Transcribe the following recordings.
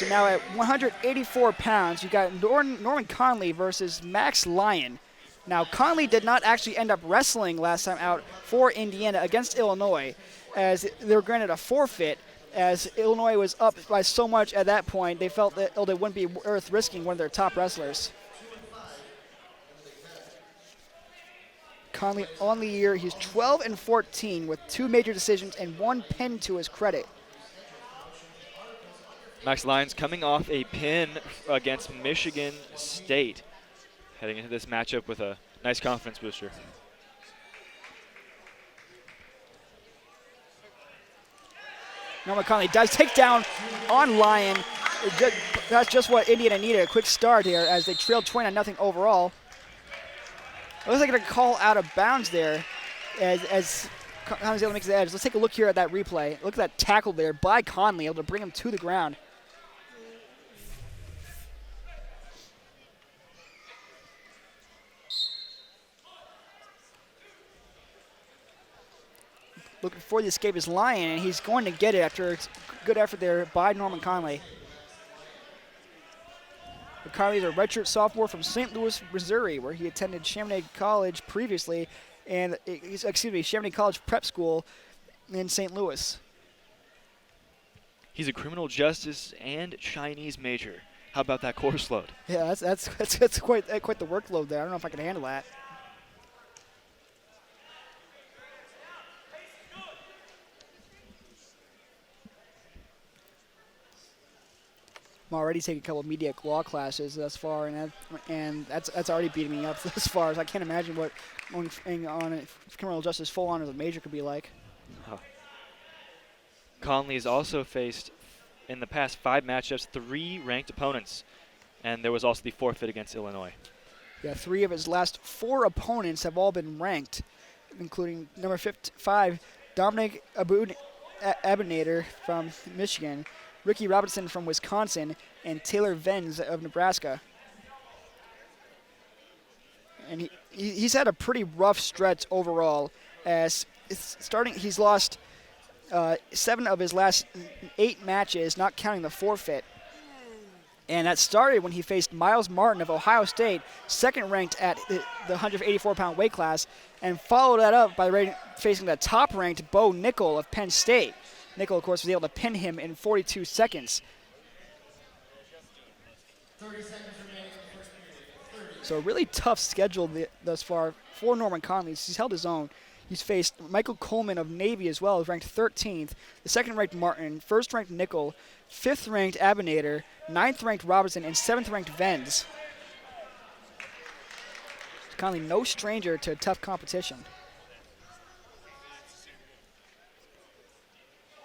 So now at 184 pounds, you got Norman Conley versus Max Lyon. Now, Conley did not actually end up wrestling last time out for Indiana against Illinois, as they were granted a forfeit, as Illinois was up by so much at that point, they felt that it wouldn't be worth risking one of their top wrestlers. Conley on the year, he's 12-14 with 2 major decisions and 1 pin to his credit. Max Lyons coming off a pin against Michigan State, heading into this matchup with a nice confidence booster. Norman Conley does take down on Lyon. That's just what Indiana needed, a quick start here as they trailed 29-0 overall. It looks like they're going to call out of bounds there as Conley's able to make the edge. Let's take a look here at that replay. Look at that tackle there by Conley, able to bring him to the ground. Looking for the escape is Lyon, and he's going to get it after a good effort there by Norman Conley. Conley is a redshirt sophomore from St. Louis, Missouri, where he attended Chaminade College previously, and Chaminade College Prep School in St. Louis. He's a criminal justice and Chinese major. How about that course load? Yeah, that's quite the workload there. I don't know if I can handle that. I'm already taking a couple of media law classes thus far, and that's already beating me up thus far. So I can't imagine what going on criminal justice full on as a major could be like. Huh. Conley has also faced, in the past 5 matchups, 3 ranked opponents, and there was also the forfeit against Illinois. Yeah, 3 of his last 4 opponents have all been ranked, including number 5, Dominic Abinator from Michigan, Ricky Robinson from Wisconsin, and Taylor Venz of Nebraska. And he's had a pretty rough stretch overall, as he's lost 7 of his last 8 matches, not counting the forfeit. And that started when he faced Miles Martin of Ohio State, second ranked at the 184-pound weight class, and followed that up by facing the top-ranked Bo Nickel of Penn State. Nickel, of course, was able to pin him in 42 seconds. 30 seconds remaining in the first period. So a really tough schedule thus far for Norman Conley. He's held his own. He's faced Michael Coleman of Navy as well, who's ranked 13th, the second-ranked Martin, first-ranked Nickel, fifth-ranked Abinator, ninth-ranked Robinson, and seventh-ranked Venz. Conley no stranger to tough competition.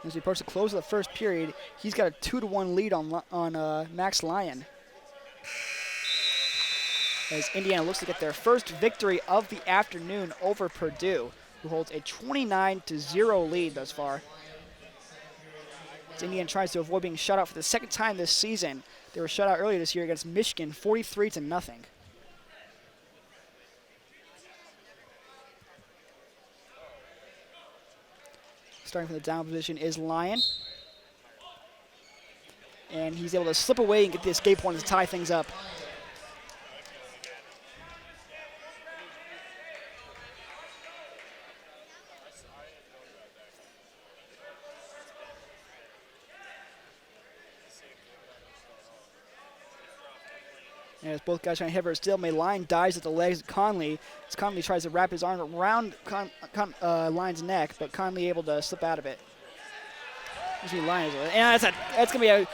As we approach the close of the first period, he's got a 2-1 lead on Max Lyon. As Indiana looks to get their first victory of the afternoon over Purdue, who holds a 29-0 lead thus far. As Indiana tries to avoid being shut out for the second time this season. They were shut out earlier this year against Michigan, 43-0. Starting from the down position is Lyon. And he's able to slip away and get the escape point to tie things up. And as both guys trying to hit for a stalemate, Lyon dives at the legs of Conley. As Conley tries to wrap his arm around Lyon's neck, but Conley able to slip out of it. And that's going to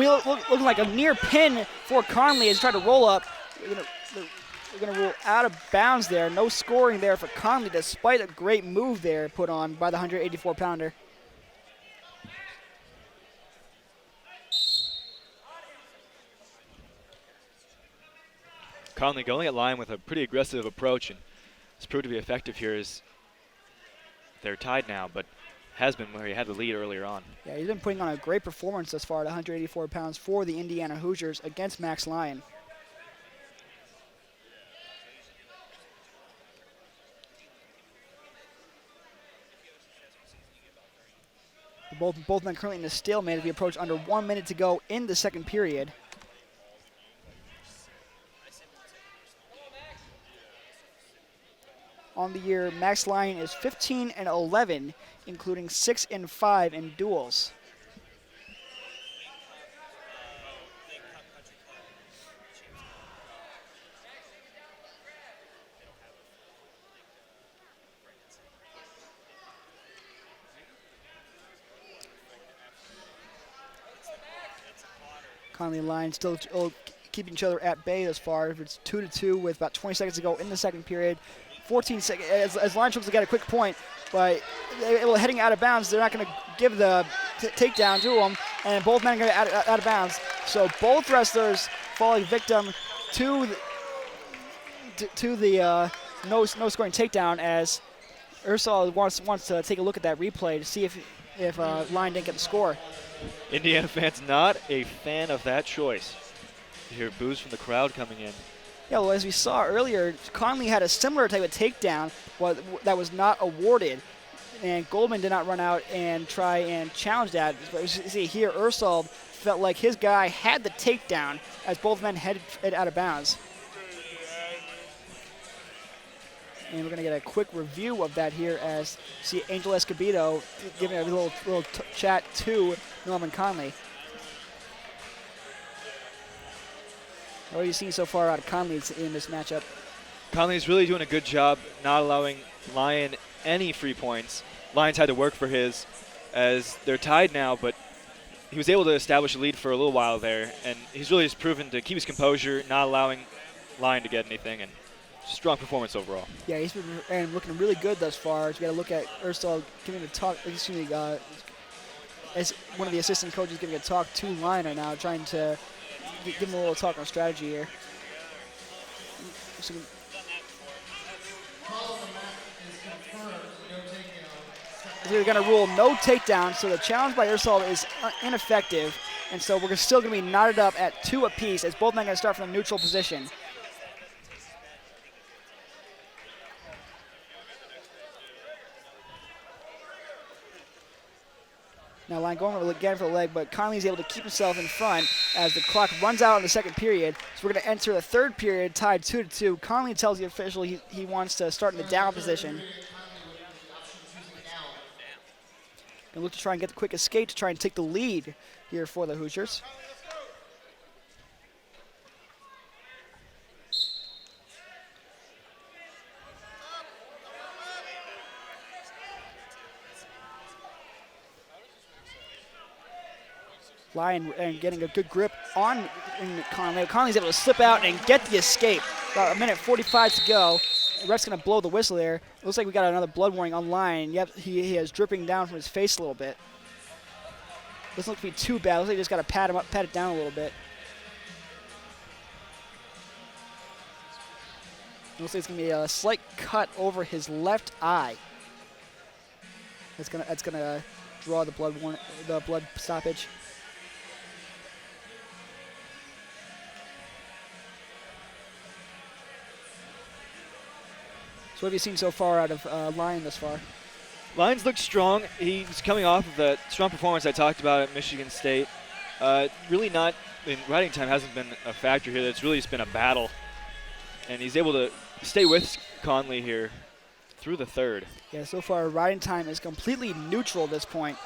be looking like a near pin for Conley as he tried to roll up. They're going to roll out of bounds there. No scoring there for Conley, despite a great move there put on by the 184-pounder. Conley going at Lyon with a pretty aggressive approach, and it's proved to be effective here as they're tied now, but has been where he had the lead earlier on. Yeah, he's been putting on a great performance thus far at 184 pounds for the Indiana Hoosiers against Max Lyon. Both men currently in a stalemate as we approach under 1 minute to go in the second period. On the year, Max Lyon is 15-11, including 6-5 in duels. Conley and Lyon still keeping each other at bay thus far. It's 2-2 with about 20 seconds to go in the second period. 14 seconds as Lyon tries to get a quick point, but heading out of bounds, they're not going to give the takedown to them, and both men are going to get out of bounds. So both wrestlers falling victim to the no scoring takedown, as Ursal wants to take a look at that replay to see if Lyon didn't get the score. Indiana fans not a fan of that choice. You hear boos from the crowd coming in. Yeah, well, as we saw earlier, Conley had a similar type of takedown that was not awarded, and Goldman did not run out and try and challenge that. But you see here, Ursal felt like his guy had the takedown as both men headed out of bounds. And we're going to get a quick review of that here as see Angel Escobedo giving a little chat to Norman Conley. What have you seen so far out of Conley in this matchup? Conley's really doing a good job not allowing Lyon any free points. Lyon's had to work for his as they're tied now, but he was able to establish a lead for a little while there, and he's really just proven to keep his composure, not allowing Lyon to get anything, and strong performance overall. Yeah, he's been looking really good thus far. So you got to look at Ursal giving a talk, as one of the assistant coaches giving a talk to Lyon right now, trying to give him a little talk on strategy here. So we're going to rule no takedown, so the challenge by Ursal is ineffective, and so we're still going to be knotted up at 2 apiece as both men are going to start from a neutral position. Now Lyon going again for the leg, but Conley's able to keep himself in front as the clock runs out in the second period. So we're going to enter the third period tied 2-2. Conley tells the official he wants to start in the down position. And look to try and get the quick escape to try and take the lead here for the Hoosiers. Lyon and getting a good grip on Conley. Conley's able to slip out and get the escape. About 1:45 to go. The ref's going to blow the whistle there. It looks like we got another blood warning on Lyon. Yep, he is dripping down from his face a little bit. Doesn't look to be too bad. Looks like you just got to pat it down a little bit. Looks like it's going to be a slight cut over his left eye. That's gonna draw the blood stoppage. So what have you seen so far out of Lyon thus far? Lyon's looked strong. He's coming off of the strong performance I talked about at Michigan State. Really not, riding time hasn't been a factor here. It's really just been a battle. And he's able to stay with Conley here through the third. Yeah, so far riding time is completely neutral at this point.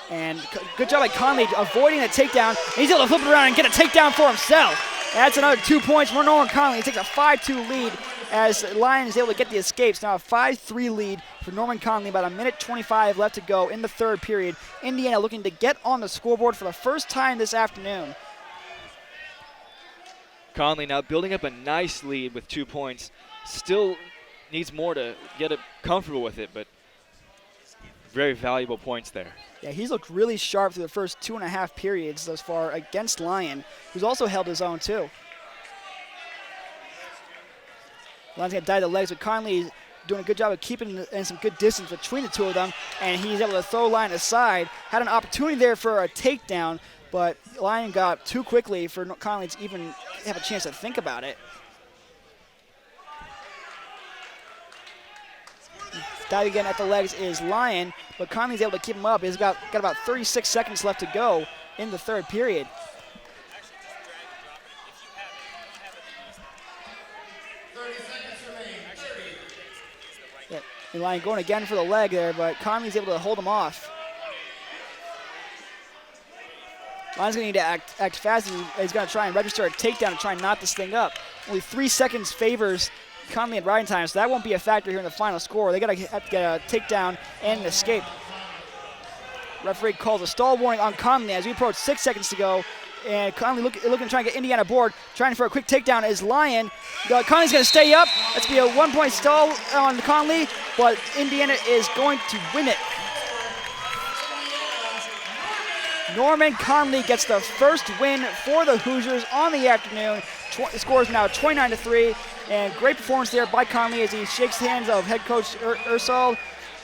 And good job by Conley avoiding the takedown. And he's able to flip it around and get a takedown for himself. And that's another 2 points for Norman Conley. He takes a 5-2 lead as Lyon is able to get the escapes. Now a 5-3 lead for Norman Conley. About 1:25 left to go in the third period. Indiana looking to get on the scoreboard for the first time this afternoon. Conley now building up a nice lead with 2 points. Still needs more to get it comfortable with it, but very valuable points there. Yeah, he's looked really sharp through the first 2.5 periods thus far against Lyon, who's also held his own too. Lyon's going to dive the legs, but Conley doing a good job of keeping in some good distance between the two of them, and he's able to throw Lyon aside. Had an opportunity there for a takedown, but Lyon got too quickly for Conley to even have a chance to think about it. Diving again at the legs is Lyon, but Conley's able to keep him up. He's got about 36 seconds left to go in the third period. Yeah, Lyon going again for the leg there, but Conley's able to hold him off. Lyon's going to need to act fast. He's going to try and register a takedown to try and knot this thing up. Only 3 seconds favors Conley at riding time, so that won't be a factor here in the final score. They have to get a takedown and an escape. Referee calls a stall warning on Conley as we approach 6 seconds to go. And Conley looking to try and get Indiana aboard. Trying for a quick takedown is Lyon. Conley's going to stay up. That's going to be a 1-point stall on Conley, but Indiana is going to win it. Norman Conley gets the first win for the Hoosiers on the afternoon. The score is now 29-3, and great performance there by Conley as he shakes the hands of head coach Ursal